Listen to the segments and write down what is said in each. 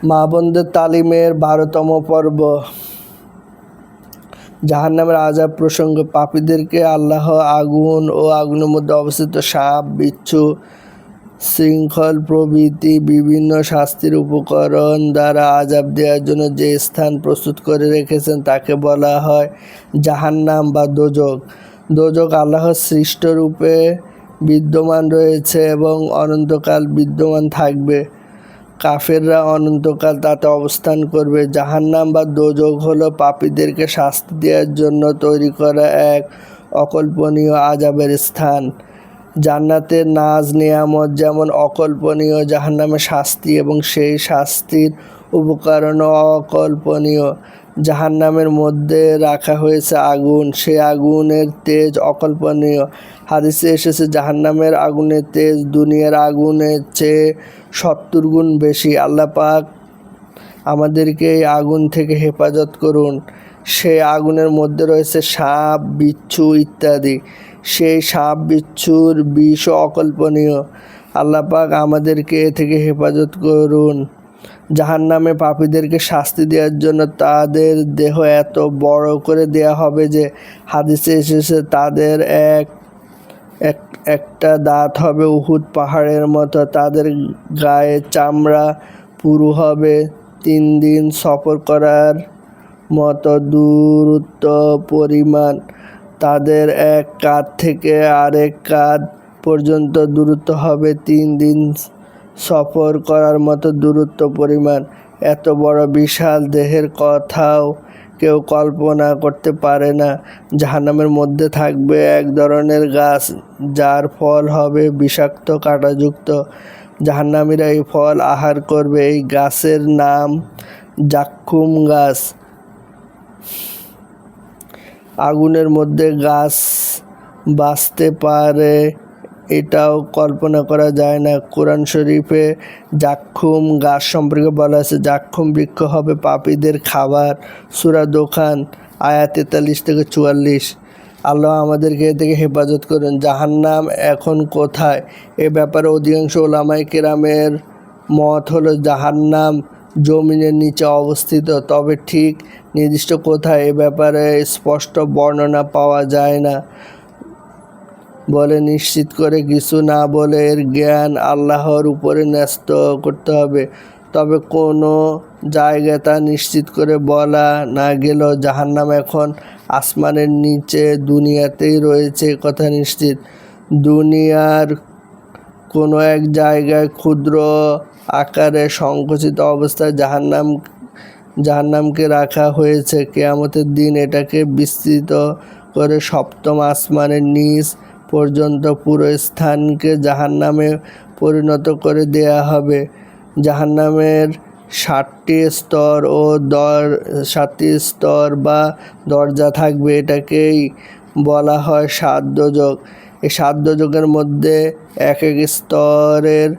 মা বোনদের তালিমের 12তম পর্ব। জাহান্নামের আযাব প্রসঙ্গ। পাপীদেরকে আল্লাহ আগুন ও আগুনের মধ্যে অবস্থিত সাপ, বিচ্ছু, শৃঙ্খল প্রভৃতি বিভিন্ন শাস্তির উপকরণ দ্বারা আযাব দেওয়ার জন্য যে স্থান প্রস্তুত করে রেখেছেন তাকে বলা হয় জাহান্নাম বা দোজখ। দোজখ আল্লাহর সৃষ্ট রূপে বিদ্যমান রয়েছে এবং অনন্তকাল বিদ্যমান থাকবে। কাফেররা অনন্তকাল তাতে অবস্থান করবে। জাহান্নাম বা দোজখ হলো পাপীদেরকে শাস্তি দেওয়ার জন্য তৈরি করা এক অকল্পনীয় আযাবের স্থান। জান্নাতের নাজ নেয়ামত যেমন অকল্পনীয়, জাহান্নামের শাস্তি এবং সেই শাস্তির উপকরণও অকল্পনীয়। জাহান্নামের মধ্যে রাখা হয়েছে আগুন, সেই আগুনের তেজ অকল্পনীয়। হাদিসে এসেছে জাহান্নামের আগুনের তেজ দুনিয়ার আগুনের চেয়ে 70 গুণ বেশি। আল্লাহ পাক আমাদেরকে এই আগুন থেকে হেফাজত করুন। সেই আগুনের মধ্যে রয়েছে সাপ, বিচ্ছু ইত্যাদি। সেই সাপ বিচ্ছুর বিষও অকল্পনীয়। আল্লাহ পাক আমাদেরকে এ থেকে হেফাজত করুন। জাহান্নামে পাপীদেরকে শাস্তি দেওয়ার জন্য তাদের দেহ এত বড় করে দেয়া হবে যে হাদিসে এসেছে তাদের একটা দাঁত হবে উহুদ পাহাড়ের মতো। তাদের গায়ে চামড়া পুরু হবে 3 দিন সফর করার মতো দূরত্ব পরিমাণ। তাদের এক কাঁধ থেকে আরেক কাঁধ পর্যন্ত দূরত্ব হবে 3 দিন সফর করার মতো দূরত্ব পরিমাণ। এত বড় বিশাল দেহের কথাও কেউ কল্পনা করতে পারে না। জাহান্নামের মধ্যে থাকবে এক ধরনের গাছ যার ফল হবে বিষাক্ত কাঁটাযুক্ত। জাহান্নামীরা এই ফল আহার করবে। এই গাছের নাম জাক্কুম গাছ। আগুনের মধ্যে গাছ বাঁচতে পারে এটাও কল্পনা করা যায় না। কোরআন শরীফে জাক্কুম গাছ সম্পর্কে বলা আছে, জাক্কুম বৃক্ষ হবে পাপীদের খাবার। সূরা দোকান আয়াত 43 থেকে 44। আল্লাহ আমাদেরকে এ থেকে হেফাজত করুন। জাহান্নাম এখন কোথায়? এ ব্যাপারে অধিকাংশ উলামায়ে কেরামের মত হলো জাহান্নাম জমিনের নিচে অবস্থিত, তবে ঠিক নির্দিষ্ট কোথায় এ ব্যাপারে স্পষ্ট বর্ণনা পাওয়া যায় না বলে নিশ্চিত করে কিছু না বলে এর জ্ঞান আল্লাহর উপরে ন্যস্ত করতে হবে। তবে কোনো জায়গায় তা নিশ্চিত করে বলা না গেলেও জাহান্নাম এখন আসমানের নিচে দুনিয়াতেই রয়েছে কথা নিশ্চিত। দুনিয়ার কোনো এক জায়গায় ক্ষুদ্র আকারে সংকুচিত অবস্থায় জাহান্নামকে রাখা হয়েছে। কিয়ামতের দিন এটাকে বিস্তৃত করে 7ম আসমানের নিচ পর্যন্ত পুরো স্থানকে জাহান্নামে পরিণত করে দেয়া হবে। জাহান্নামের 7টি স্তর বা দরজা থাকবে। এটাকেই বলা হয় 7 দোজখ। এই 7 দোজখের মধ্যে এক এক স্তরের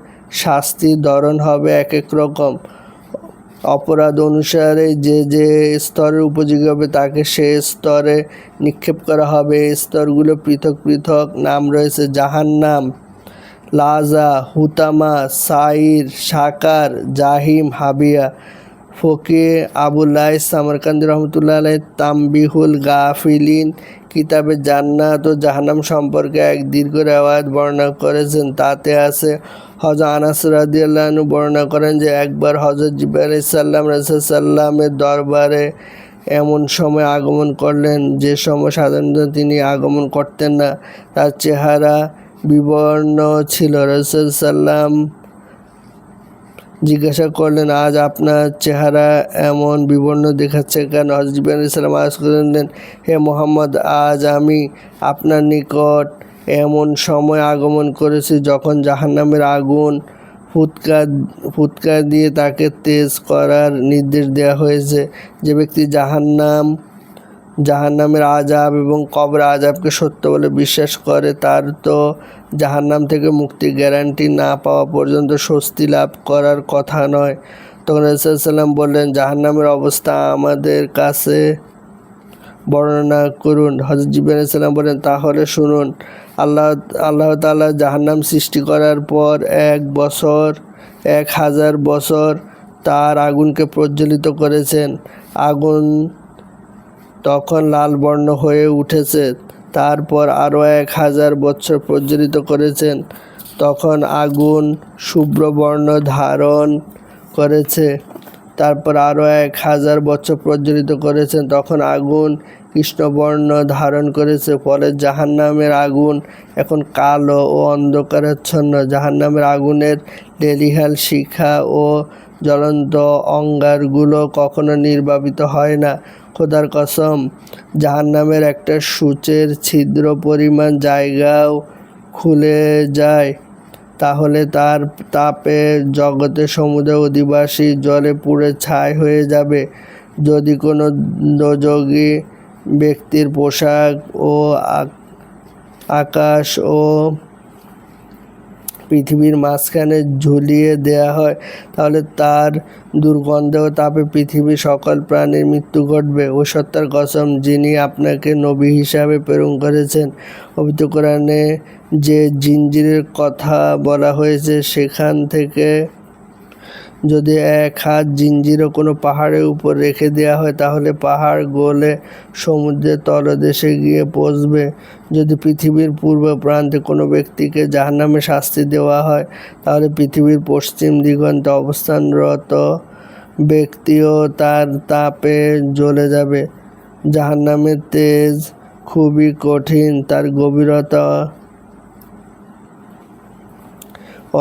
শাস্তির ধরন হবে এক এক রকম। অপরাধ অনুসারে যে যে স্তরের উপযোগী হবে তাকে সে স্তরে নিক্ষেপ করা হবে। এই স্তরগুলো পৃথক পৃথক নাম রয়েছে: জাহান্নাম, লাযা, হুতামা, সাইর, সাকার, জাহিম, হাবিয়া। ফকিহ আবু লাইস সামারকান্দি রহমতুল্লাহ আলাইহি তামবিহুল গাফিলিন কিতাবে জান্নাত ও জাহান্নাম সম্পর্কে এক দীর্ঘ রিওয়ায়াত বর্ণনা করেছেন। তাতে আছে, হযরত আনাস রাদিয়াল্লাহু আনহু বর্ণনা করেন যে একবার হযরত জিবরাইল আলাইহিস সালাম রাসূল সাল্লামের দরবারে এমন সময় আগমন করলেন যে সময় সাধারণত তিনি আগমন করতেন না। তার চেহারা বিবর্ণ ছিল। রাসূল সাল্লাম জিজ্ঞাসা করলেন, আজ আপনার চেহারা এমন বিবর্ণ দেখাচ্ছে কেন? হযরত জিবরাইল আলাইহিস সালাম আরজ করলেন, হে মুহাম্মদ, আজ আমি আপনার নিকট এমন সময় আগমন করেছি যখন জাহান্নামের আগুন ফুৎকার দিয়ে তাকে তেজ করার নির্দেশ দেওয়া হয়েছে। যে ব্যক্তি জাহান্নামের আযাব এবং কবর আযাবকে সত্য বলে বিশ্বাস করে তার তো জাহান্নাম থেকে মুক্তির গ্যারান্টি না পাওয়া পর্যন্ত স্বস্তি লাভ করার কথা নয়। তখন রাসূল সাল্লাম বললেন, জাহান্নামের অবস্থা আমাদের কাছে বর্ণনা করুন। হযরত জিবরাইল আলাইহিস সালাম বলেন, তাহলে শুনুন। আল্লাহ তাআলা জাহান্নাম সৃষ্টি করার পর 1000 বছর তার আগুনকে প্রজ্বলিত করেছেন। আগুন তখন লাল বর্ণ হয়ে উঠেছে। তারপর আরও 1000 বছর প্রজ্বলিত করেছেন, তখন আগুন শুভ্র বর্ণ ধারণ করেছে। তারপর আরও 1000 বছর প্রজ্বলিত করেছেন, তখন আগুন কৃষ্ণবর্ণ ধারণ করেছে। ফলে জাহান্নামের আগুন এখন কালো ও অন্ধকারাচ্ছন্ন। জাহান্নামের আগুনের লেলিহান শিখা ও জ্বলন্ত অঙ্গারগুলো কখনো নির্বাপিত হয় না। খোদার কসম, জাহান্নামের একটা সূচের ছিদ্র পরিমাণ জায়গাও খুলে যায়, তাহলে তার তাপে জগতের সমুদয় অধিবাসী জলে পুড়ে ছাই হয়ে যাবে। যদি কোনো দোজখী ব্যক্তির পোশাক ও আকাশ ও পৃথিবীর মাঝখানে ঝুলিয়ে দেয়া হয়, তাহলে তার দুর্গন্ধ ও তাপে পৃথিবীর সকল প্রাণীর মৃত্যু ঘটবে। ও সত্তার কসম, যিনি আপনাকে নবী হিসাবে প্রেরণ করেছেন। পবিত্র কোরআনে যে জিঞ্জিরের কথা বলা হয়েছে, সেখান থেকে যদি 1 হাত জিঞ্জিরও কোনো পাহাড়ের উপর রেখে দেওয়া হয়, তাহলে পাহাড় গলে সমুদ্রের তলদেশে গিয়ে পৌঁছবে। যদি পৃথিবীর পূর্ব প্রান্তে কোনো ব্যক্তিকে জাহান্নামে শাস্তি দেওয়া হয়, তাহলে পৃথিবীর পশ্চিম দিগন্তে অবস্থানরত ব্যক্তিও তার তাপে জ্বলে যাবে। জাহান্নামের তেজ খুবই কঠিন, তার গভীরতা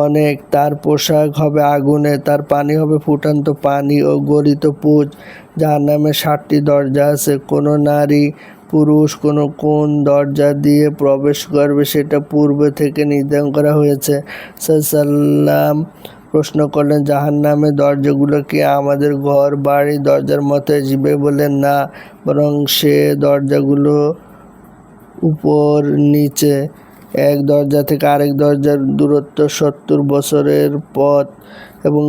অনেক। তার পোশাক হবে আগুনে, তার পানি হবে ফুটন্ত পানি ও গলিত পুঁজ। জাহান্নামে 7টি দরজা আছে। কোনো নারী পুরুষ কোন দরজা দিয়ে প্রবেশ করবে, সেটা পূর্বে থেকে নির্ধারণ করা হয়েছে। সাল্লাম প্রশ্ন করলেন, জাহান্নামের দরজাগুলো কি আমাদের ঘর বাড়ির দরজার মতো? জিবে বললেন, না, বরং সে দরজাগুলো উপর নিচে। এক দরজা থেকে আরেক দরজার দূরত্ব 70 বছরের পথ, এবং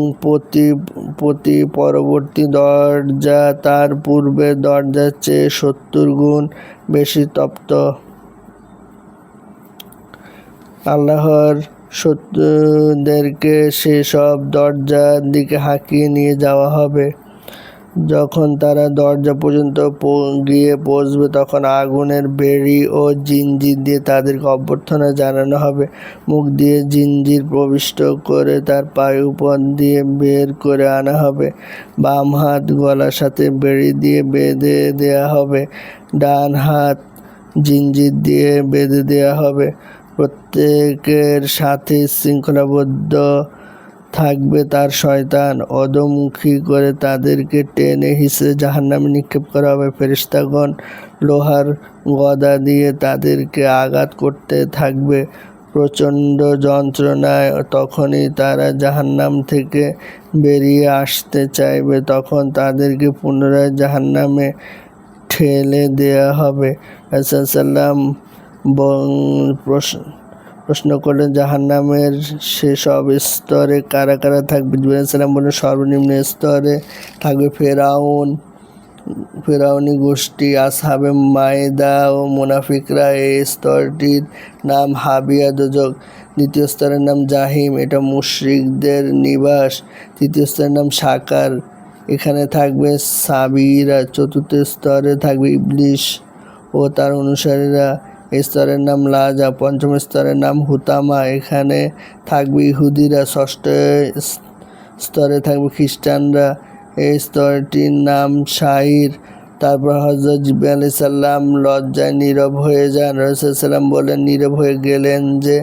প্রতি পরবর্তী দরজা তার পূর্বের দরজার চেয়ে 70 গুণ বেশি তপ্ত। আল্লাহর শত্রুদেরকে সেসব দরজার দিকে হাঁকিয়ে নিয়ে যাওয়া হবে। যখন তারা দরজা পর্যন্ত গিয়ে পৌঁছবে, তখন আগুনের বেড়ি ও জিঞ্জির দিয়ে তাদেরকে অভ্যর্থনা জানানো হবে। মুখ দিয়ে জিঞ্জির প্রবিষ্ট করে তার পায়ের উপর দিয়ে বের করে আনা হবে। বাম হাত গলার সাথে বেড়ি দিয়ে বেঁধে দেয়া হবে। ডান হাত জিঞ্জির দিয়ে বেঁধে দেয়া হবে। প্রত্যেকের সাথে শৃঙ্খলাবদ্ধ থাকবে তার শয়তান। অধোমুখী করে তাদেরকে টেনে হিঁচড়ে জাহান্নামে নিক্ষেপ করা হবে। ফেরেশতাগণ লোহার গদা দিয়ে তাদেরকে আঘাত করতে থাকবে প্রচণ্ড যন্ত্রণায়। তখনই তারা জাহান্নাম থেকে বেরিয়ে আসতে চাইবে, তখন তাদেরকে পুনরায় জাহান্নামে ঠেলে দেয়া হবে। রাসূল সাল্লাম প্রশ্ন করলেন, জাহান্নামের সেসব স্তরে কারা কারা থাকবে? জিবরাইল সালাম বললেন, সর্বনিম্ন স্তরে থাকবে ফেরাউনি গোষ্ঠী, আসহাবে মায়েদা ও মুনাফিকরা। এই স্তরটির নাম হাবিয়া দোজখ। দ্বিতীয় স্তরের নাম জাহিম, এটা মুশরিকদের নিবাস। তৃতীয় স্তরের নাম সাকার, এখানে থাকবে সাবিরা। চতুর্থ স্তরে থাকবে ইবলিশ ও তার অনুসারীরা, এই স্তরের নাম লাজা। পঞ্চম স্তরের নাম হুতামা, এখানে থাকবে ইহুদিরা। ষষ্ঠ স্তরে থাকবে খ্রিস্টানরা, এই স্তরটির নাম শাইর। তারপর হযরত জিবরাইল আলাইহিস সালাম লজ্জায় নীরব হয়ে যান। রাসূল সাল্লাম বলেন, নীরব হয়ে গেলেন যে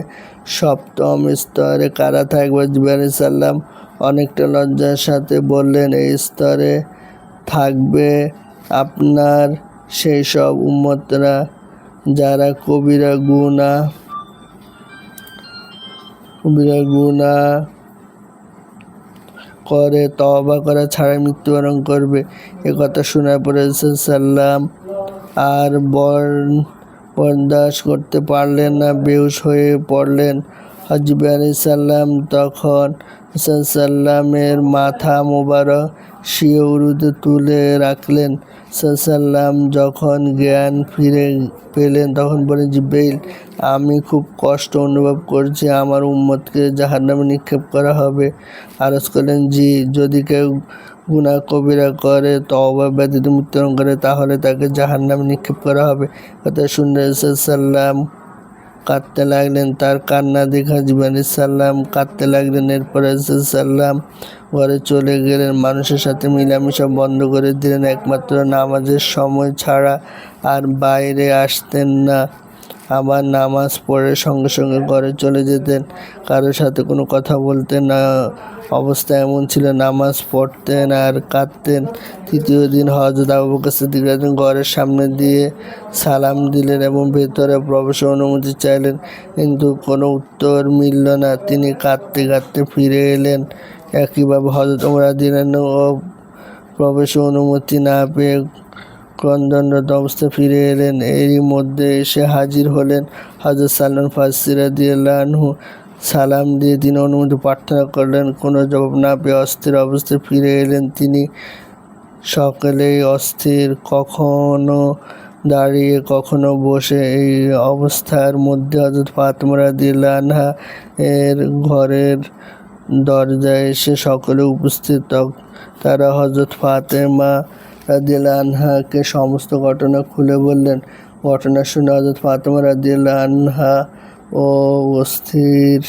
সপ্তম স্তরে কারা থাকবে? জিবরাইল আলাইহিস সালাম অনেকটা লজ্জার সাথে বললেন, এই স্তরে থাকবে আপনার সেই সব উম্মতরা যারা কবিরা গুনাহ করে তওবা করা ছাড়া মৃত্যুবরণ করবে। একথা শোনার পরে রাসূল সাল্লাম আর বরদাস্ত করতে পারলেন না, বেহুশ হয়ে পড়লেন। জিবরাইল আলাইহিস সালাম তখন রাসূল সাল্লামের মাথা মোবারক শুয়ে উরুতে তুলে রাখলেন। সাল্লাম যখন জ্ঞান ফিরে পেলেন তখন বলেন, জিব্রাইল, আমি খুব কষ্ট অনুভব করছি, আমার উম্মতকে জাহান্নামে নিক্ষেপ করা হবে। আরজ করলেন, জি, যদি কেউ গুনাহ কবিরা করে, তওবা ব্যতীত মৃত্যুবরণ করে, তাহলে তাকে জাহান্নামে নিক্ষেপ করা হবে। কথা শুনে সাল্লাম কাঁদতে লাগলেন। তার কান্না দেখা জিবরাইল সাল্লাম কাঁদতে লাগলেন। এরপরে সাল্লাম ঘরে চলে গেলেন। মানুষের সাথে মিলামিশা বন্ধ করে দিলেন। একমাত্র নামাজের সময় ছাড়া আর বাইরে আসতেন না। আবার নামাজ পড়ে সঙ্গে সঙ্গে ঘরে চলে যেতেন। কারোর সাথে কোনো কথা বলতেন না। অবস্থা এমন ছিল, নামাজ পড়তেন আর কাঁদতেন। তৃতীয় দিন হযরত আবু বকর সিদ্দিক ঘরের সামনে দিয়ে সালাম দিলেন এবং ভেতরে প্রবেশের অনুমতি চাইলেন, কিন্তু কোনো উত্তর মিলল না। তিনি কাঁদতে কাঁদতে ফিরে এলেন। একইভাবে হযরত ওমর রাদিয়াল্লাহু প্রবেশের অনুমতি না পেয়ে ক্রন্দনরত অবস্থায় ফিরে এলেন। এরই মধ্যে এসে হাজির হলেন হযরত সালমান ফারসি রাদিয়াল্লাহু আনহু। সালাম দিয়ে তিনি অনুমতি প্রার্থনা করলেন। কোনো জবাব না পেয়ে অস্থির অবস্থায় ফিরে এলেন তিনি। সকলেই অস্থির, কখনো দাঁড়িয়ে কখনো বসে। এই অবস্থার মধ্যে হযরত ফাতেমা রাদিয়াল্লাহু আনহা এর ঘরের দরজায় এসে সকলে উপস্থিত। তারা হযরত ফাতেমা রাদিয়াল্লাহু আনহাকে সমস্ত ঘটনা খুলে বললেন। ঘটনা শুনে হযরত ফাতেমা রাদিয়াল্লাহু আনহা ও অস্থির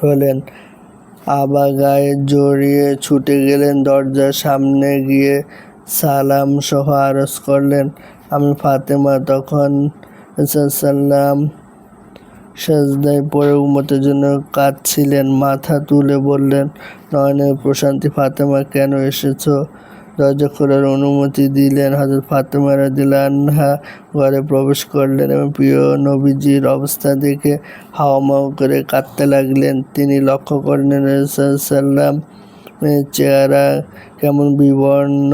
হলেন। আবা গায়ে জড়িয়ে ছুটে গেলেন। দরজার সামনে গিয়ে সালাম সহ আরজ করলেন, আমি ফাতেমা। তখন সাল্লাম সাজদায় পড়ে উম্মতের জন্য কাঁদছিলেন। মাথা তুলে বললেন, নয়নের প্রশান্তি, ফাতেমা কেন এসেছো? দরজা খোলার অনুমতি দিলেন। হযরত ফাতেমা রাদিয়াল্লাহু আনহা ঘরে প্রবেশ করলেন এবং প্রিয় নবীজির অবস্থা দেখে হাউমাউ করে কাঁদতে লাগলেন। তিনি লক্ষ্য করলেন রাসূলুল্লাহ সাল্লাম চেহারা কেমন বিবর্ণ,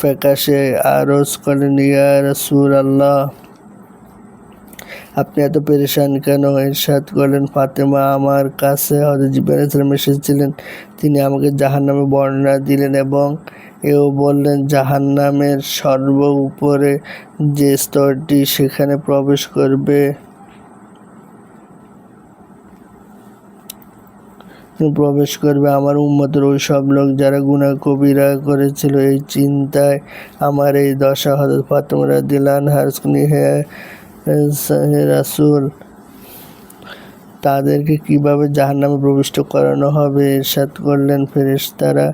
ফ্যাকাশে। আরজ করলেন, ইয়া রাসূলুল্লাহ, আপনি এত পেরেশান কেন? ইরশাদ করলেন, ফাতেমা, আমার কাছে হযরত জিবরাইল আলাইহিস সালাম এসেছিলেন। তিনি আমাকে জাহান্নামের বর্ণনা দিলেন এবং এও বললেন, জাহান্নামের সর্ব উপরে যে স্তরটি, সেখানে প্রবেশ করবে আমার উম্মতের ওই সব লোক যারা গুনাহ কবিরা করেছিল। এই চিন্তায় আমার এই দশা। হযরত ফাতেমা রাদিয়াল্লাহু আনহা আরজ করলেন, হে রাসূল, তাদেরকে কিভাবে জাহান্নামে প্রবিষ্ট করানো হবে? ইরশাদ করলেন, ফেরেশতারা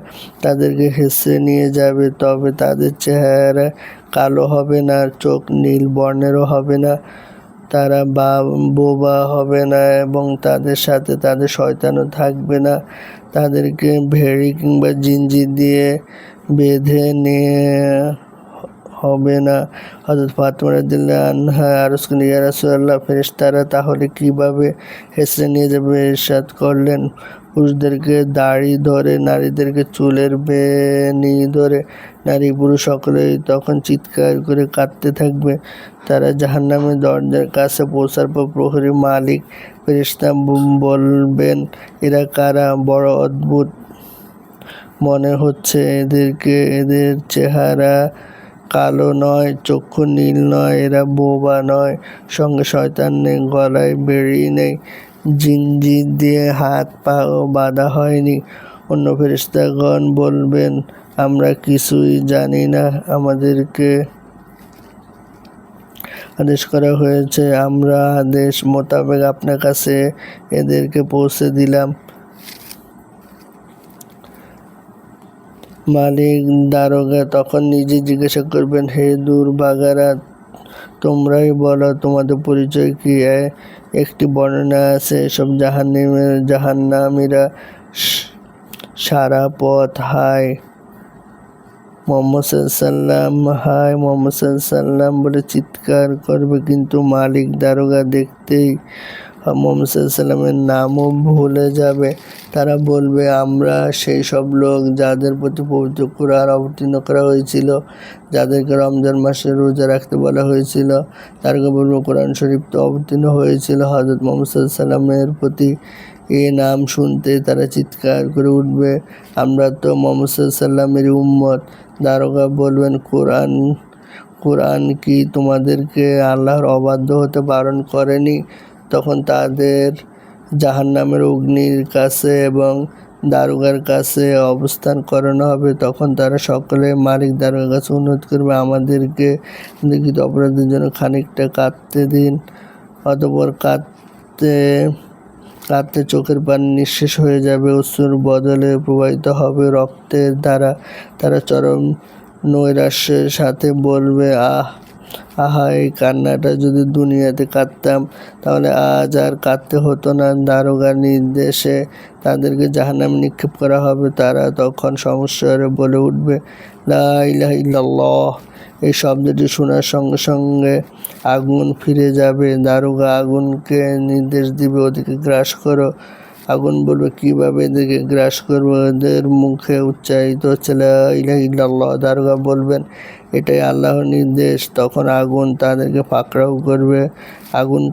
তাদেরকে হেঁচড়ে নিয়ে যাবে, তবে তাদের চেহারা কালো হবে না, চোখ নীল বর্ণেরও হবে না, তারা বোবা হবে না এবং তাদের সাথে তাদের শয়তানও থাকবে না। তাদেরকে ভেড়ি কিংবা জিঞ্জির দিয়ে বেঁধে নিয়ে হবে না। হযরত ফাতেমা রাদিয়াল্লাহু আনহা আরজ করলেন, ইয়া রাসূলুল্লাহ, ফেরেশতারা তাহলে কিভাবে হেঁচড়ে নিয়ে যাবে? ইরশাদ করলেন, পুরুষদেরকে দাড়ি ধরে, নারীদেরকে চুলের বেনি ধরে। নারী পুরুষ সকলেই তখন চিৎকার করে কাঁদতে থাকবে। তারা জাহান্নামের দরজার কাছে পৌঁছার পর প্রহরী মালিক ফেরেশতা বলবেন, এরা কারা? বড় অদ্ভুত মনে হচ্ছে এদেরকে। এদের চেহারা কালো নয়, চক্ষু নীল নয়, এরা বোবা নয়, সঙ্গে শয়তান নেই, গলায় বেড়ি নেই, জিঞ্জির দিয়ে হাত পাও বাঁধা হয়নি। অন্য ফেরেশতাগণ বলবেন, আমরা কিছুই জানি না, আমাদেরকে আদেশ করা হয়েছে, আমরা আদেশ মোতাবেক আপনার কাছে এদেরকে পৌঁছে দিলাম। মালিক দারোগা তখন নিজে জিজ্ঞাসা করবেন, হে দুর্ভাগারা, তোমরাই বলো তোমাদের পরিচয় কি? একটি বর্ণনা আছে, এসব জাহান্নামীরা সারা পথ হায় মুহাম্মদ সাল্লাল্লাহু হায় মুহাম্মদ সাল্লাল্লাহু বলে চিৎকার করবে, কিন্তু মালিক দারোগা দেখতেই মুহাম্মদ সাল্লাল্লাহু নামও ভুলে যাবে। তারা বলবে, আমরা সেই সব লোক যাদের প্রতি পবিত্র কুরআন অবতীর্ণ করা হয়েছিল, যাদেরকে রমজান মাসে রোজা রাখতে বলা হয়েছিল। তাদেরকে বলবো, কোরআন শরীফ তো অবতীর্ণ হয়েছিল হযরত মুহাম্মদ সাল্লাল্লাহু প্রতি, এই নাম শুনতে তারা চিৎকার করে উঠবে, আমরা তো মুহাম্মদ সাল্লামের উম্মত। দারোগা বলবেন, কোরআন কি তোমাদেরকে আল্লাহর অবাধ্য হতে বারণ করেনি? তখন তাদের জাহান্নামের অগ্নির কাছে এবং দারোগার কাছে অবস্থান করানো হবে। তখন তারা সকলে মালিক দারোগার কাছে অনুরোধ করবে, আমাদেরকে লিখিত অপরাধের জন্য খানিকটা কাঁদতে দিন। অতঃপর কাঁদতে কাঁদতে চোখের পানি নিঃশেষ হয়ে যাবে, অশ্রুর বদলে প্রবাহিত হবে রক্তের ধারা। তারা চরম নৈরাশ্যের সাথে বলবে, আহা, এই কান্নাটা যদি দুনিয়াতে কাঁদতাম তাহলে আজ আর কাঁদতে হতো না। দারোগার নির্দেশে তাদেরকে জাহান্নামে নিক্ষেপ করা হবে। তারা তখন সমস্যারে বলে উঠবে, লা ইলাহা ইল্লাল্লাহ। এই শব্দটি শোনার সঙ্গে সঙ্গে আগুন ফিরে যাবে। দারোগা আগুনকে নির্দেশ দিবে, ওদেরকে গ্রাস করো। আগুন বলবে, কীভাবে এদেরকে গ্রাস করবো? এদের মুখে উচ্চারিত হচ্ছে লা ইলাহা ইল্লাল্লাহ। দারোগা বলবেন, এটাই আল্লাহর নির্দেশ। তখন আগুন তাদেরকে পাকড়াও করবে। আগুন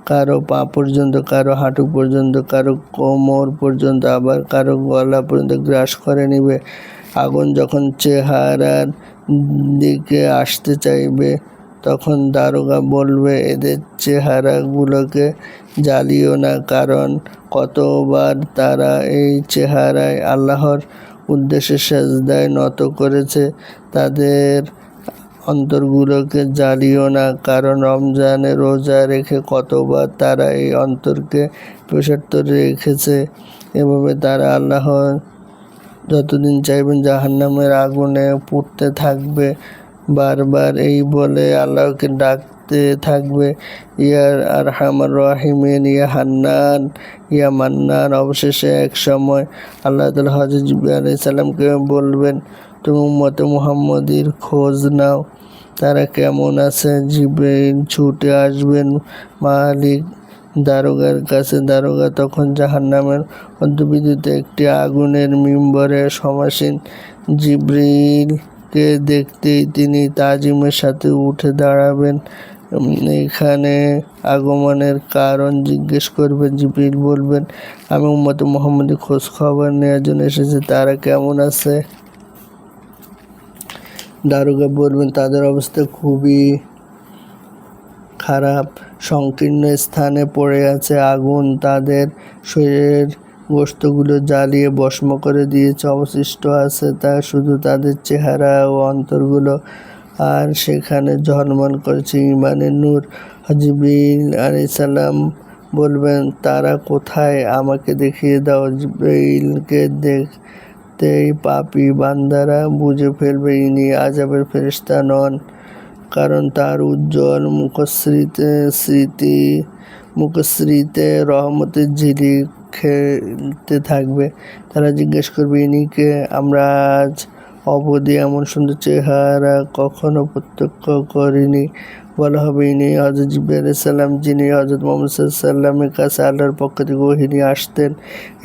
কারো পা পর্যন্ত, কারো হাঁটু পর্যন্ত, কারো কোমর পর্যন্ত, আবার কারো গলা পর্যন্ত গ্রাস করে নেবে। আগুন যখন চেহারার দিকে আসতে চাইবে তখন দারোগা বলবে, এদের চেহারাগুলোকে জ্বালিও না, কারণ কতবার তারা এই চেহারায় আল্লাহর উদ্দেশ্যে সেজদায় নত করেছে। তাদের অন্তরগুলোকে জ্বালিও না, কারণ রমজানে রোজা রেখে কতবার তারা এই অন্তরকে প্রসারিত রেখেছে। এভাবে তারা আল্লাহর যতদিন চাইবেন জাহান্নামের আগুনে পুড়তে থাকবে। বারবার এই বলে আল্লাহকে ডাকতে থাকবে, ইয়া আরহামার রাহিমিন, ইয়া হান্নান, ইয়া মান্নান। অবশেষে এক সময় আল্লাহ তাআলা হযরত জিবরাইল আলাইহিস সালামকে বলবেন, তুমি উম্মতে মুহাম্মদীর খোঁজ নাও, তারা কেমন আছে। জিবরাইল ছুটে আসবেন মালিক দারোগার কাছে। দারোগা তখন জাহান্নামের অন্তর্বিদিত একটি আগুনের মিম্বরে সমাসীন। জিবরাইলকে দেখতেই তিনি তাজিমের সাথে উঠে দাঁড়াবেন। এখানে আগমনের কারণ জিজ্ঞেস করবেন। জিবরাইল বলবেন, আমি উম্মতে মুহাম্মদের খোঁজ খবর নেওয়ার জন্য এসেছি, তারা কেমন আছে? দারোগা বলবেন, তাদের অবস্থা খুবই খারাপ, সংকীর্ণ স্থানে পড়ে আছে। আগুন তাদের শরীরের গোশতগুলো জ্বালিয়ে ভস্ম করে দিয়েছে। অবশিষ্ট আছে তা শুধু তাদের চেহারা ও অন্তরগুলো, আর সেখানে ঝলমল করছে ঈমানের নূর। জিবরাইল আলাইহিস সালাম বলবেন, তারা কোথায়? আমাকে দেখিয়ে দাও। জিবরাইলকে দেখতেই পাপী বান্দারা বুঝে ফেলবে ইনি আযাবের ফেরেশতা নন, কারণ তার উজ্জ্বল মুখশ্রীতে রহমতের ঝিলিক খেলতে থাকবে। তারা জিজ্ঞেস করবে, ইনি কে? আমরা আজ অবধি এমন সুন্দর চেহারা কখনো প্রত্যক্ষ করিনি। বলা হবে, ইনি হযরত জিবরাইল আলাইহিস সালাম, যিনি হযরত মুহাম্মদ সাল্লাল্লাহু কাছে আল্লাহর পক্ষ থেকে ওহী নিয়ে আসতেন।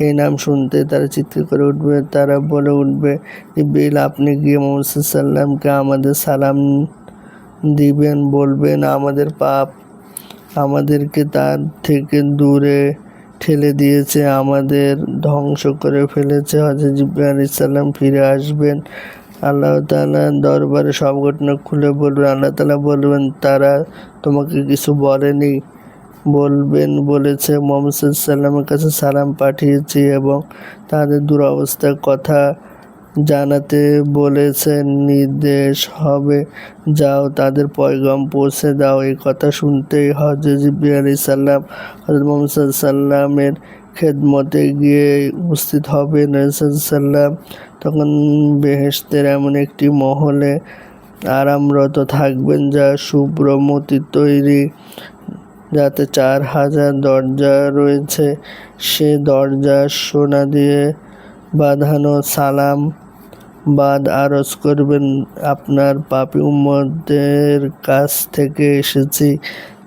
এই নাম শুনতে তারা চিৎকার করে উঠবে। তারা বলে উঠবে, জিবরাইল, আপনি গিয়ে মুহাম্মদ সাল্লামকে আমাদের সালাম দিবেন, বলবেন আমাদের পাপ আমাদেরকে তার থেকে দূরে ঠেলে দিয়েছে, আমাদের ধ্বংস করে ফেলেছে। হযরত জিবরাইল আলাইহিস সালাম ফিরে আসবেন, আল্লাহ তাআলার দরবারে সব ঘটনা খুলে বলবেন। আল্লাহ তাআলা বলবেন, তারা তোমাকে কিছু বলেনি? বলেছে, মুহাম্মদ সাল্লামের কাছে সালাম পাঠিয়েছি এবং তাদের দুরবস্থার কথা জানাতে বলেছে। নির্দেশ হবে, যাও তাদের পয়গাম পৌঁছে দাও। এই কথা শুনতেই হযরত জিবরাইল আলাইহিস সালাম হযরত মুহাম্মদ সাল্লামের খেদমতে গিয়ে উপস্থিত হবেন। সাল্লাম তখন বেহেশতের এমন একটি মহলে আরামরত থাকবেন যা শুভ্র মতির তৈরি, যাতে 4000 দরজা রয়েছে। সে দরজা সোনা দিয়ে বাঁধানো। সালাম বাদ আরজ করবেন, আপনার পাপী উম্মতের কাছ থেকে এসেছি,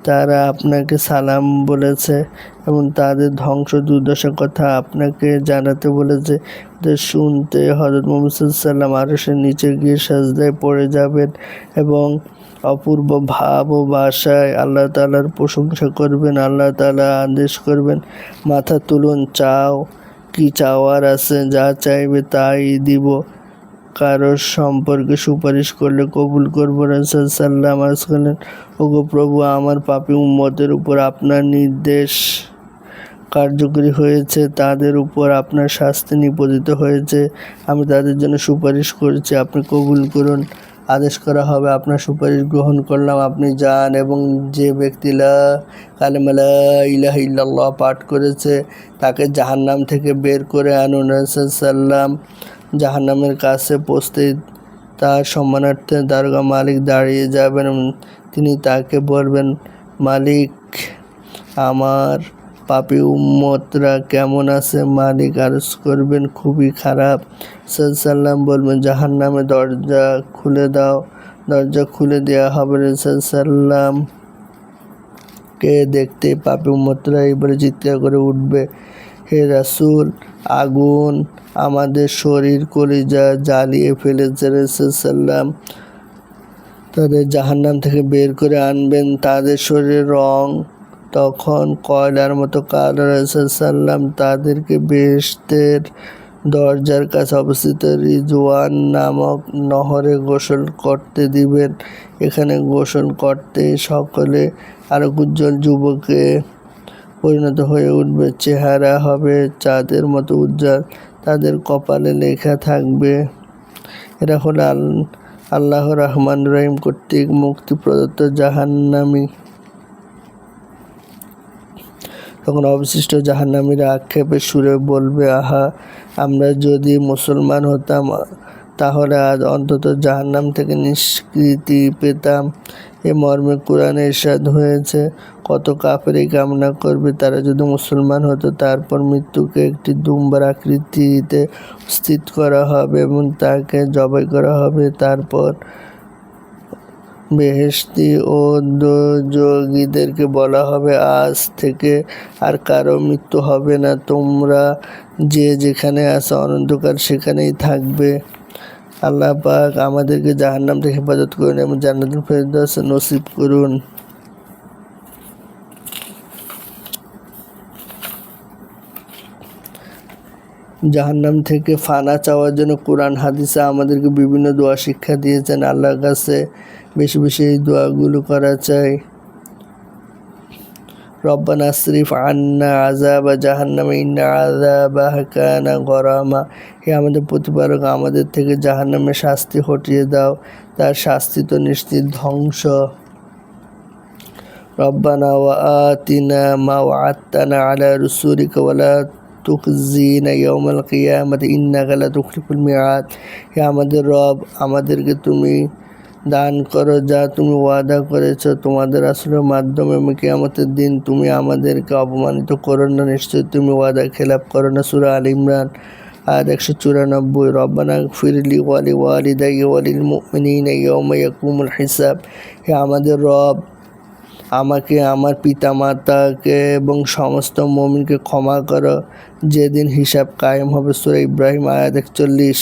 তারা আপনাকে সালাম বলেছে এবং তাদের ধ্বংস দুর্দশার কথা আপনাকে জানাতে বলেছে। শুনতে হযরত মুহাম্মদ সাল্লাল্লাহু আরশের নিচে গিয়ে সাজদায় পড়ে যাবেন এবং অপূর্ব ভাব ও ভাষায় আল্লাহ তাআলার প্রশংসা করবেন। আল্লাহ তাআলা আদেশ করবেন, মাথা তুলুন, চাও কি চাওয়ার আছে, যা চাইবে তাই দিব। কারোর সম্পর্কে সুপারিশ করলে কবুল করব। রাসূল সাল্লাল্লাহু আলাইহি ওয়াসাল্লাম, ওগো প্রভু, আমার পাপী উম্মতের উপর আপনার নির্দেশ কার্যকরী হয়েছে, তাদের উপর আপনার শাস্তি নিপতিত হয়েছে, আমি তাদের জন্য সুপারিশ করছি, আপনি কবুল করুন। আদেশ করা হবে, আপনার সুপারিশ গ্রহণ করলাম, আপনি যান এবং যে ব্যক্তি কালেমা লা ইলাহা ইল্লাল্লাহ পাঠ করেছে তাকে জাহান্নাম থেকে বের করে আনুন। রাসূল সাল্লাম জাহান্নামের কাছে পৌঁছতে তার সম্মানার্থে দারোগা মালিক দাঁড়িয়ে যাবেন। তিনি তাকে বলবেন, মালিক, আমার পাপী উম্মতরা কেমন আছে? মালিক আরজ করবেন, খুবই খারাপ। সাল্লাম বলবেন, জাহান্নামের দরজা খুলে দাও। দরজা খুলে দেওয়া হবে। সাল্লাম কে দেখতে পাপী উম্মতরা এবারে চিৎকার করে উঠবে, হে রাসূল, আগুন আমাদের শরীর কলিজা জ্বালিয়ে ফেলেছে। সাল্লাম তাদের জাহান্নাম থেকে বের করে আনবেন। তাদের শরীরের রং তখন কয়লার মতো কালো। রাসূল সাল্লাম তাদেরকে বেহেশতের দরজার কাছে অবস্থিত রিজওয়ান নামক নহরে গোসল করতে দিবেন। এখানে গোসল করতে সকলে আরো উজ্জ্বল যুবকে পরিণত হয়ে উঠবে। চেহারা হবে চাঁদের মতো উজ্জ্বল। তাদের কপালে লেখা থাকবে, এরা হলো আল্লাহ রহমান রহিম কর্তৃক মুক্তি প্রদত্ত জাহান্নামী। তখন অবশিষ্ট জাহান্নামীরা আক্ষেপের সুরে বলবে, আহা, আমরা যদি মুসলমান হতাম তাহলে আজ অন্তত জাহান্নাম থেকে নিষ্কৃতি পেতাম। এ মর্মে কোরআনে ইরশাদ হয়েছে, কত কাফেরই কামনা করবে তারা যদি মুসলমান হতো। তারপর মৃত্যুকে একটি দুম্বার আকৃতিতে স্থিত করা হবে এবং তাকে জবাই করা হবে। তারপর বেহেশতি ও দোজখীদেরকে বলা হবে, আজ থেকে আর কারো মৃত্যু হবে না, তোমরা যে যেখানে আছো অনন্তকাল সেখানেই থাকবে। আল্লাহ পাক আমাদেরকে জাহান্নাম থেকে হেফাজত করুন এবং জান্নাতুল ফেরদাউস নসিব করুন। জাহান্নাম থেকে ফানা চাওয়ার জন্য কোরআন হাদিসে আমাদেরকে বিভিন্ন দোয়া শিক্ষা দিয়েছেন। আল্লাহর কাছে বেশি বেশি এই দোয়াগুলো করা চাই। রব্বানা আসরিফ আন্না আযাবা জাহান্নাম ইন্না আযাবাহা কানা গরামা, হে আমাদের প্রতিপালক, আমাদের থেকে জাহান্নামের শাস্তি হটিয়ে দাও, তার শাস্তি তো নিশ্চিত ধ্বংস। রব্বানা ওয়া আতিনা মা ওয়া'আদতানা আলা রুসুলিকা ওয়া লা তুখজিনা ইয়াওমাল কিয়ামাতি ইন্নাকা লা তুখলিফুল মিআদ, হে আমাদের রব, আমাদেরকে তুমি দান করো যা তুমি ওয়াদা করেছ তোমাদের রাসূলের মাধ্যমে, কিয়ামতের দিন তুমি আমাদেরকে অপমানিত করো না, নিশ্চয় তুমি ওয়াদা খেলাপ করো না। সূরা আল ইমরান আয়াত 194। রব্বানা ইগফিরলি ওয়া লিওয়ালিদাইয়া ওয়া লিল মুমিনিনা ইয়াওমা ইয়াকুমুল হিসাব, হে আমাদের রব, আমাকে, আমার পিতা মাতাকে এবং সমস্ত মুমিনকে ক্ষমা করো যেদিন হিসাব কায়েম হবে। সূরা ইব্রাহিম আয়াত 41।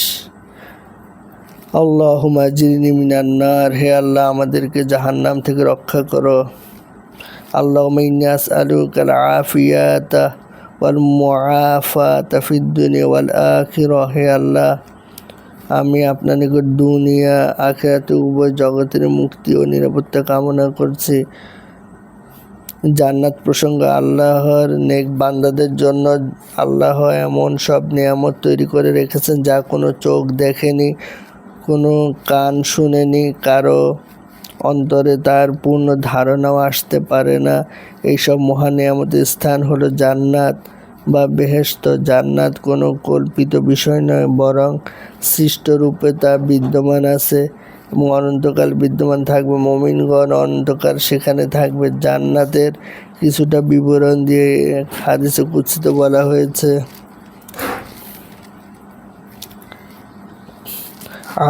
আল্লাহুম্মা আজরিনি মিনান নার, হে আল্লাহ, আমাদেরকে জাহান্নাম থেকে রক্ষা করো। আল্লাহুম্মা ইন্নী আসআলুকাল আফিয়াতা ওয়াল মুআফাতা ফিদ দুনিয়া ওয়াল আখিরাহ, হে আল্লাহ, আমি আপনার নিকট দুনিয়া আখিরাতে উভয় জগতের মুক্তি ও নিরাপত্তা কামনা করছি। জান্নাত প্রসঙ্গ, আল্লাহর নেক বান্দাদের জন্য আল্লাহ এমন সব নিয়ামত তৈরি করে রেখেছেন যা কোনো চোখ দেখেনি, কোনো কান শুনেনি, কারো অন্তরে তার পূর্ণ ধারণাও আসতে পারে না। এইসব মহান নিয়ামতের স্থান হলো জান্নাত বা বেহেশত। জান্নাত কোনো কল্পিত বিষয় নয়, বরং সৃষ্টরূপে তা বিদ্যমান আছে এবং অনন্তকাল বিদ্যমান থাকবে। মুমিনগণ অনন্তকাল সেখানে থাকবে। জান্নাতের কিছুটা বিবরণ দিয়ে হাদিসে কুদসিতে বলা হয়েছে,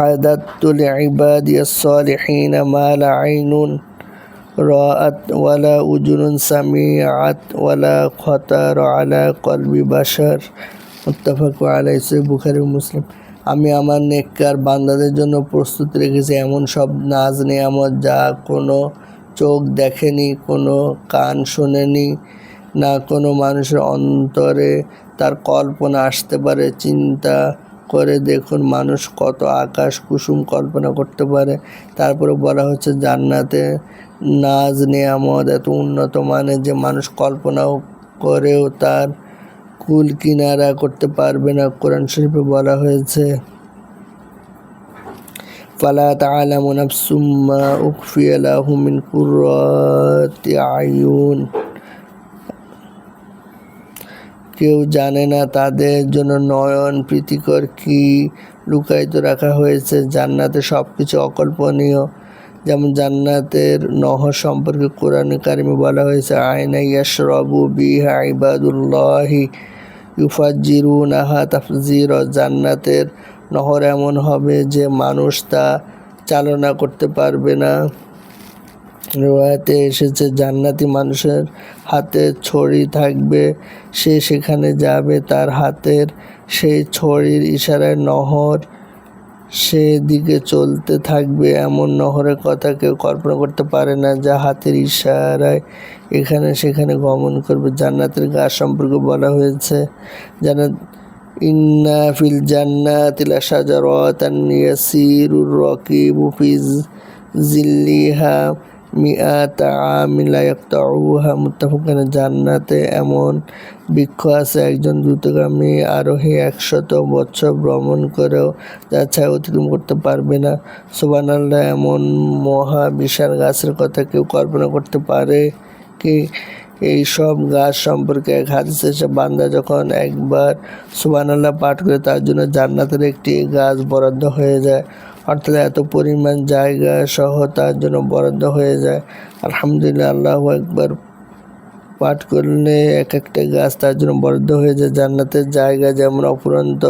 আ'দাদতু লিইবাদিয়াস সালিহিনা মা লা আইনুন রাআত ওয়ালা উযুনুন সামিআত ওয়ালা খাতারা আলা কলবি বাশার, মুত্তাফাক আলাইহি, বুখারী ও মুসলিম। আমি আমার নেককার বান্দাদের জন্য প্রস্তুত রেখেছি এমন সব নাজ নেয়ামত যা কোনো চোখ দেখেনি, কোনো কান শোনেনি, না কোনো মানুষের অন্তরে তার কল্পনা আসতে পারে। চিন্তা করে দেখুন মানুষ কত আকাশ কুসুম কল্পনা করতে পারে। তারপরে বলা হচ্ছে জান্নাতে নাজ নেয়ামত এত উন্নত মানের যে মানুষ কল্পনাও করেও তার কুল কিনারা করতে পারবে না। কোরআন শরীফে বলা হয়েছে ফালা তা'লামু নাফসুম মা উখফিয়া লাহুম মিন কুররাতি আয়ুন, কেউ জানে না তাদের জন্য নয়ন প্রীতিকর কি লুকায়িত রাখা হয়েছে। জান্নাতে সব কিছু অকল্পনীয়। যেমন জান্নাতের নহর সম্পর্কে কোরআনে কারিমে বলা হয়েছে আয়না ইয়াশরাবু বিহা ইবাদুল্লাহি ইউফাজ্জিরুনাহা তাফজিরা। জান্নাতের নহর এমন হবে যে মানুষ তা চালনা করতে পারবে না। রিওয়ায়াতে এসেছে জান্নাতি মানুষের হাতে ছড়ি থাকবে, সে সেখানে যাবে, তার হাতের সেই ছড়ির ইশারায় নহর সেদিকে চলতে থাকবে। এমন নহরের কথা কেউ কল্পনা করতে পারে না যা হাতের ইশারায় এখানে সেখানে গমন করবে। জান্নাতের গাছ সম্পর্কে বলা হয়েছে ইন্না ফিল জান্নাতি লাশাজারাতান ইয়াসিরুর রাকিবু ফি জিল্লিহা মিআতা আমিন লা ইয়াকতাউহা মুত্তাফাকুন। জান্নাতে এমন বৃক্ষ আছে একজন দ্রুতগামী আরোহী 100 বছর ভ্রমণ করেও যার ছায়া অতিক্রম করতে পারবে না। সুবহানাল্লাহ, এমন মহা বিশাল গাছের কথা কেউ কল্পনা করতে পারে কি? এই সব গাছ সম্পর্কে এক হাদিসে এসে বান্দা যখন একবার সুবহানাল্লাহ পাঠ করে তার জন্য জান্নাতের একটি গাছ বরাদ্দ হয়ে যায়, অর্থাৎ এত পরিমাণ জায়গা সহ তার জন্য বরাদ্দ হয়ে যায়। আলহামদুলিল্লাহ, আল্লাহু আকবার পাঠ করলে এক একটা গাছ তার জন্য বরাদ্দ হয়ে যায়। জান্নাতের জায়গা যেমন অফুরন্ত,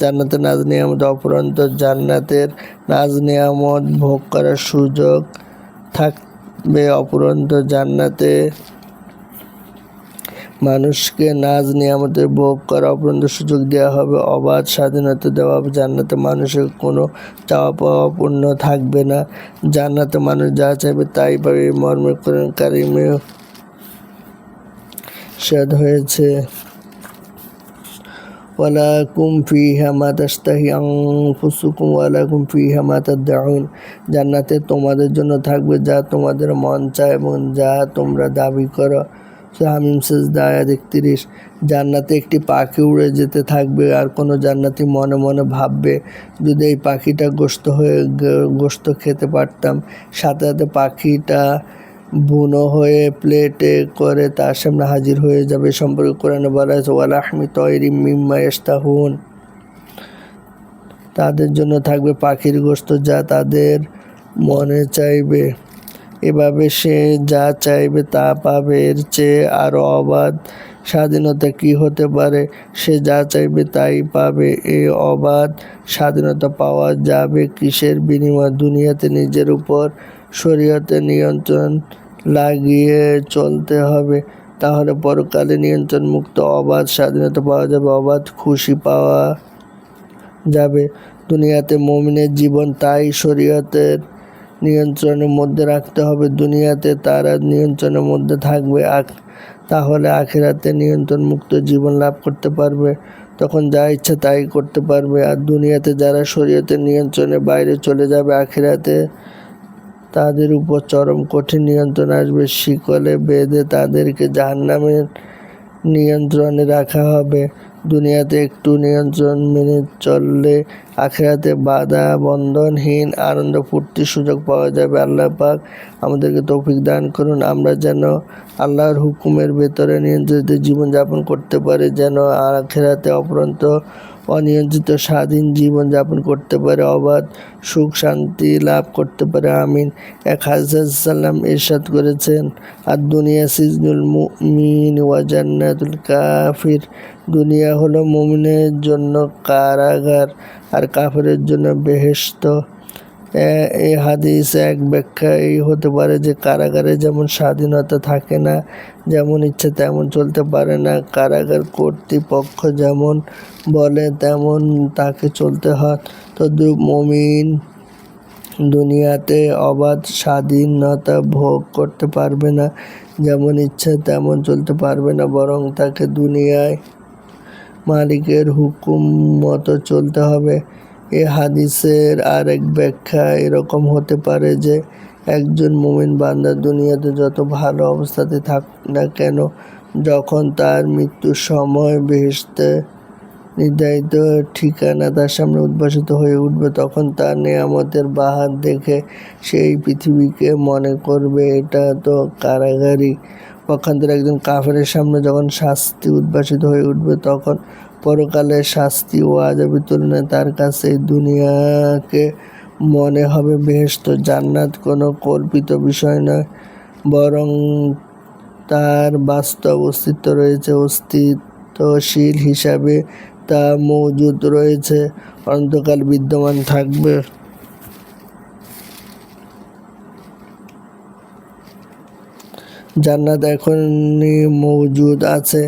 জান্নাতের নাজ নিয়ামত অফুরন্ত। জান্নাতের নাজ নিয়ামত ভোগ করার সুযোগ থাকবে অফুরন্ত। জান্নাতে মানুষকে নাজ নিয়ামতের ভোগ করা অফুরন্ত সুযোগ দেওয়া হবে, অবাধ স্বাধীনতা দেওয়া হবে। জান্নাতে মানুষের কোনো চাওয়া পাওয়া পূর্ণ থাকবে না। জান্নাতে মানুষ যা চাইবে তাই পাবে। মর্মে কোরআন কারিমে ইরশাদ হয়েছে ওয়ালাকুম ফিহা মা তাশতাহি আনফুসুকুম ওয়ালাকুম ফিহা মা তাদউন। জান্নাতে তোমাদের জন্য থাকবে যা তোমাদের মন চায় এবং যা তোমরা দাবি করো। হামিম সেজদা আয়াত 31। জান্নাতে একটি পাখি উড়ে যেতে থাকবে, আর কোনো জান্নাতি মনে মনে ভাববে যদি এই পাখিটা গোশত খেতে পারতাম। সাথে সাথে পাখিটা বুনো হয়ে প্লেটে করে তার সামনে হাজির হয়ে যাবে। সম্পর্কে কোরআনে বলা হয়েছে ওয়ালাহমি তয়রিম মিম্মা ইয়াশতাহুন। তাদের জন্য থাকবে পাখির গোশত যা তাদের মনে চাইবে। এভাবে সে যা চাইবে তা পাবে। এর চেয়ে আরও অবাধ স্বাধীনতা কি হতে পারে? সে যা চাইবে তাই পাবে। এই অবাধ স্বাধীনতা পাওয়া যাবে কিসের বিনিময়ে? দুনিয়াতে নিজের উপর শরীয়তের নিয়ন্ত্রণ লাগিয়ে চলতে হবে, তাহলে পরকালে নিয়ন্ত্রণ মুক্ত অবাধ স্বাধীনতা পাওয়া যাবে, অবাধ খুশি পাওয়া যাবে। দুনিয়াতে মুমিনের জীবন তাই শরীয়তের নিয়ন্ত্রণের মধ্যে রাখতে হবে। দুনিয়াতে তারা নিয়ন্ত্রণের মধ্যে থাকবে, তাহলে আখিরাতে নিয়ন্ত্রণ মুক্ত জীবন লাভ করতে পারবে। তখন যা ইচ্ছা তাই করতে পারবে। আর দুনিয়াতে যারা শরীয়তের নিয়ন্ত্রণের বাইরে চলে যাবে, আখিরাতে তাদের উপর চরম কঠিন নিয়ন্ত্রণ আসবে। শিকলে বেঁধে তাদেরকে জাহান্নামের নিয়ন্ত্রণে রাখা হবে। দুনিয়াতে একটু নিয়ন্ত্রণ মেনে চললে আখিরাতে বাধা বন্ধনহীন আনন্দ ফুর্তির সুযোগ পাওয়া যাবে। আল্লাহ পাক আমাদেরকে তৌফিক দান করুন, আমরা যেন আল্লাহর হুকুমের ভেতরে নিয়ন্ত্রিত জীবনযাপন করতে পারি, যেন আখিরাতে অপরন্ত অনিয়ন্ত্রিত স্বাধীন জীবনযাপন করতে পারে, অবাধ সুখ শান্তি লাভ করতে পারে। আমিন। এক হাদিসে সাল্লাম ইরশাদ করেছেন আর দুনিয়া সিজনুল মুমিন ওয়া জান্নাতুল কাফির। দুনিয়া হলো মুমিনের জন্য কারাগার আর কাফিরের জন্য বেহেশত। এই হাদিস এক ব্যাখ্যা এই হতে পারে যে কারাগারে যেমন স্বাধীনতা থাকে না, যেমন ইচ্ছে তেমন চলতে পারে না, কারাগার কর্তৃপক্ষ যেমন বলে তেমন তাকে চলতে হয়, তদ্রূপ মুমিন দুনিয়াতে অবাধ স্বাধীনতা ভোগ করতে পারবে না, যেমন ইচ্ছে তেমন চলতে পারবে না, বরং তাকে দুনিয়ায় মালিকের হুকুম মতো চলতে হবে। এ হাদিসের আরেক ব্যাখ্যা এরকম হতে পারে যে একজন মুমিন বান্দা দুনিয়াতে যত ভালো অবস্থাতে থাক না কেন, যখন তার মৃত্যুর সময় বেহেশতে নির্ধারিত ঠিকানা তার সামনে উদ্ভাসিত হয়ে উঠবে, তখন তার নেয়ামতের বাহার দেখে সেই পৃথিবীকে মনে করবে এটা তো কারাগারই। পক্ষান্তরে একজন কাফেরের সামনে যখন শাস্তি উদ্ভাসিত হয়ে উঠবে, তখন পরকালের শাস্তি ও আযাবের তুলনায় তার কাছে এই দুনিয়াকে মনে হবে বেহেশত। জান্নাত কোনো কল্পিত বিষয় নয়, বরং তার বাস্তব অস্তিত্ব রয়েছে, অস্তিত্বশীল হিসাবে তা মজুদ রয়েছে, অনন্তকাল বিদ্যমান থাকবে। জান্নাত এখনই মজুদ আছে।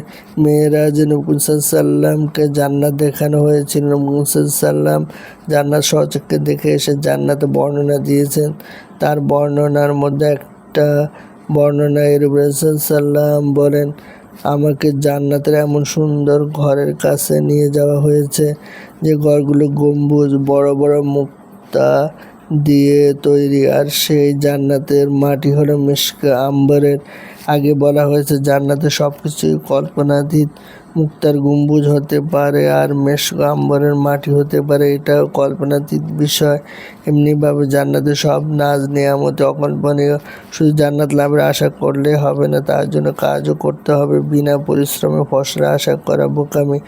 মেরাজে নবী সাল্লামকে জান্নাত দেখানো হয়েছিল। নবী সাল্লাম জান্নাত স্বচক্ষে দেখে এসে জান্নাত বর্ণনা দিয়েছেন। তার বর্ণনার মধ্যে একটা বর্ণনায় সাল্লাম বলেন, আমাকে জান্নাতের এমন সুন্দর ঘরের কাছে নিয়ে যাওয়া হয়েছে যে ঘরগুলো গম্বুজ বড় বড় মুক্তা দিয়ে তৈরি, আর সেই জান্নাতের মাটি হলো মিশক আম্বরের। আগে বলা হয়েছে জান্নাতে সব কিছুই কল্পনাতীত। মুক্তার গম্বুজ হতে পারে আর মিশক আম্বরের মাটি হতে পারে, এটাও কল্পনাতীত বিষয়। এমনিভাবে জান্নাতে সব নাজ নেয়ামতে অকল্পনীয়। শুধু জান্নাত লাভের আশা করলে হবে না, তার জন্য কাজও করতে হবে। বিনা পরিশ্রমে ফসল আশা করা বোকামি।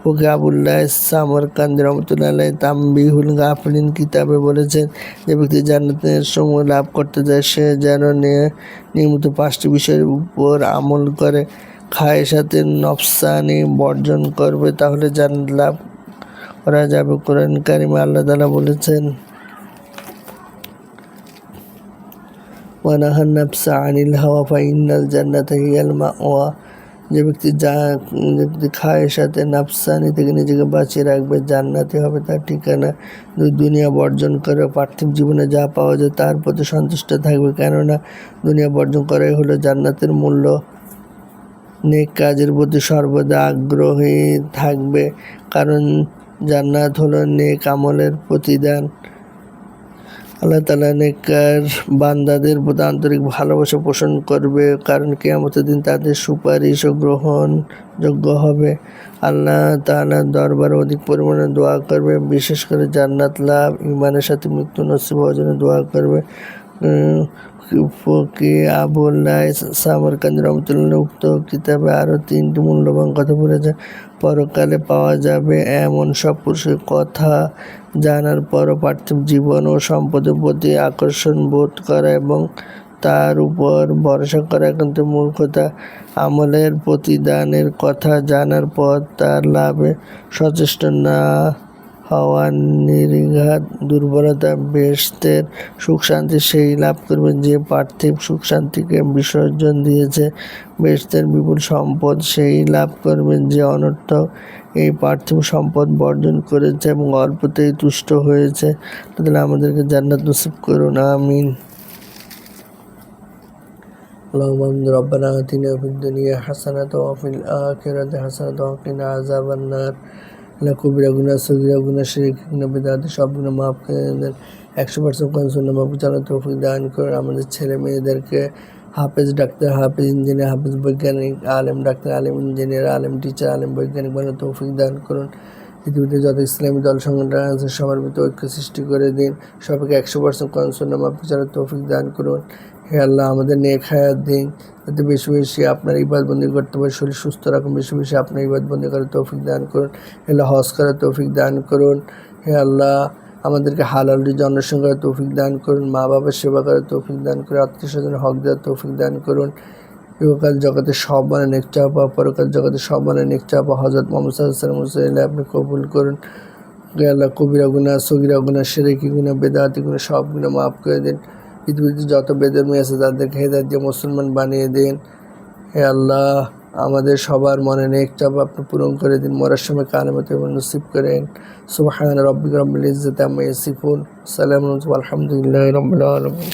ফকি আবুল্লাহ সামরকান্দি রহমতুল্লাহ আলাইহি তামবিহুল গাফিলিন কিতাবে বলেছেন, যে ব্যক্তি জান্নাতের সমূহ লাভ করতে যায় সে যেন নিয়মিত 5টি বিষয়ের উপর আমল করে। খায়েশাতে নফসানি বর্জন করবে, তাহলে জান্নাত লাভ করা যাবে। কোরআন কারিমে আল্লাহ তাআলা বলেছেন, ওয়ানাহান নাফসা আনিল হাওয়া ফাইন্নাল জান্নাতা হিয়াল মাওয়া। যে ব্যক্তি খায়েশাতে নাফসানি থেকে নিজেকে বাঁচিয়ে রাখবে, জান্নাতে হবে তার ঠিকানা। দুনিয়া বর্জন করে পার্থিব জীবনে যা পাওয়া যায় তার প্রতি সন্তুষ্ট থাকবে, কেননা দুনিয়া বর্জন করাই হলো জান্নাতের মূল্য। নেক কাজের প্রতি সর্বদা আগ্রহী থাকবে, কারণ জান্নাত হলো নেক আমলের প্রতিদান। আল্লাহ তাআলা নেককার বান্দাদের প্রতি আন্তরিক ভালোবাসা পোষণ করবে, কারণ কিয়ামতের দিন তাদের সুপারিশ ও গ্রহণযোগ্য হবে। আল্লাহ তাআলার দরবারে অধিক পরিমাণে দোয়া করবে, বিশেষ করে জান্নাত লাভ, ঈমানের সাথে মৃত্যু নসিব হওয়ার জন্য দোয়া করবে। ফকি আবুল্লাহ সামরকান্দি রহমতুল্লাহ উক্ত কিতাবে আরও 3টি মূল্যবান কথা বলেছেন। পরকালে পাওয়া যাবে এমন সব পুরস্কারের কথা জানার পরও পার্থিব জীবন ও সম্পদের প্রতি আকর্ষণ বোধ করা এবং তার উপর ভরসা করা একান্ত মূর্খতা। আমলের প্রতিদানের কথা জানার পর তার লাভে সচেষ্ট না হওয়া নির্ঘাত দুর্বলতা। বেহেশতের সুখ শান্তি সেই লাভ করবে যে পার্থিব সুখ শান্তিকে বিসর্জন দিয়েছে। বেহেশতের বিপুল সম্পদ সেই লাভ করবে যে অনর্থক এই পার্থিব সম্পদ বর্জন করেছে এবং অল্পতেই তুষ্ট হয়েছে। তাহলে আমাদেরকে জান্নাত নসিব করুন, আমিন। আল্লাহুম্মা রব্বানা আতিনা ফিদ দুনিয়া হাসানাতাও ওয়া ফিল আখিরাতি হাসানাতাও ওয়া কিনা আযাবান নার। আল্লাহ কবিরা গুনাহ, সগীরা গুনাহ, শিরক গুনাহ, বিদআত সব গুনাহ মাফ করে দেন। 100% কোরআন সুন্নাহ মাফ চালানোর তৌফিক দান করুন। আমাদের ছেলে মেয়েদেরকে হাফেজ ডাক্তার, হাফেজ ইঞ্জিনিয়ার, হাফেজ বৈজ্ঞানিক, আলেম ডাক্তার, আলেম ইঞ্জিনিয়ার, আলেম টিচার, আলেম বৈজ্ঞানিক বানানোর তৌফিক দান করুন। পৃথিবীতে যত ইসলামী দল সংগঠন আছে সবার ভিতরে ঐক্য সৃষ্টি করে দিন। সবাইকে 100% কোরআন সুন্নাহ মাফ চালানোর তৌফিক দান করুন। হে আল্লাহ, আমাদের নেক হায়াত দিন, যাতে বেশি বেশি আপনার ইবাদতবন্দি করতে পারে। শরীর সুস্থ রাখুন, বেশি বেশি আপনার ইবাদতবন্দি করার তৌফিক দান করুন। হে আল্লাহ, হজ করার তৌফিক দান করুন। হে আল্লাহ, আমাদেরকে হালাল রিজিক অন্বেষণ করার তৌফিক দান করুন। মা বাবার সেবা করার তৌফিক দান করুন। আত্মীয় স্বজনের হক দেওয়ার তৌফিক দান করুন। ইহকাল জগতে সব মানে নেক চাওয়া, পরকাল জগতে সব মানে নেক চাওয়া। হযরত মুহাম্মদ সাল্লাল্লাহু আলাইহি ওয়াসাল্লাম আপনি কবুল করুন। হে আল্লাহ কবিরা গুনাহ, সগীরা গুনাহ, শিরকি গুনাহ, বেদাতি গুনাহ সব গুনাহ মাফ করে দিন। পৃথিবীতে যত বেধর্মী আছে তাদেরকে হেদায়েত দিয়ে মুসলমান বানিয়ে দিন। হে আল্লাহ আমাদের সবার মনে নেক চাপ আপনি পূরণ করে দিন। মরার সময় কালেমাতে নসিব করেন। সুবহান রাব্বিকা রাব্বিল ইজ্জাতি আম্মা ইয়াসিফুন, সালামুন আলহামদুলিল্লাহি রাব্বিল আলামিন।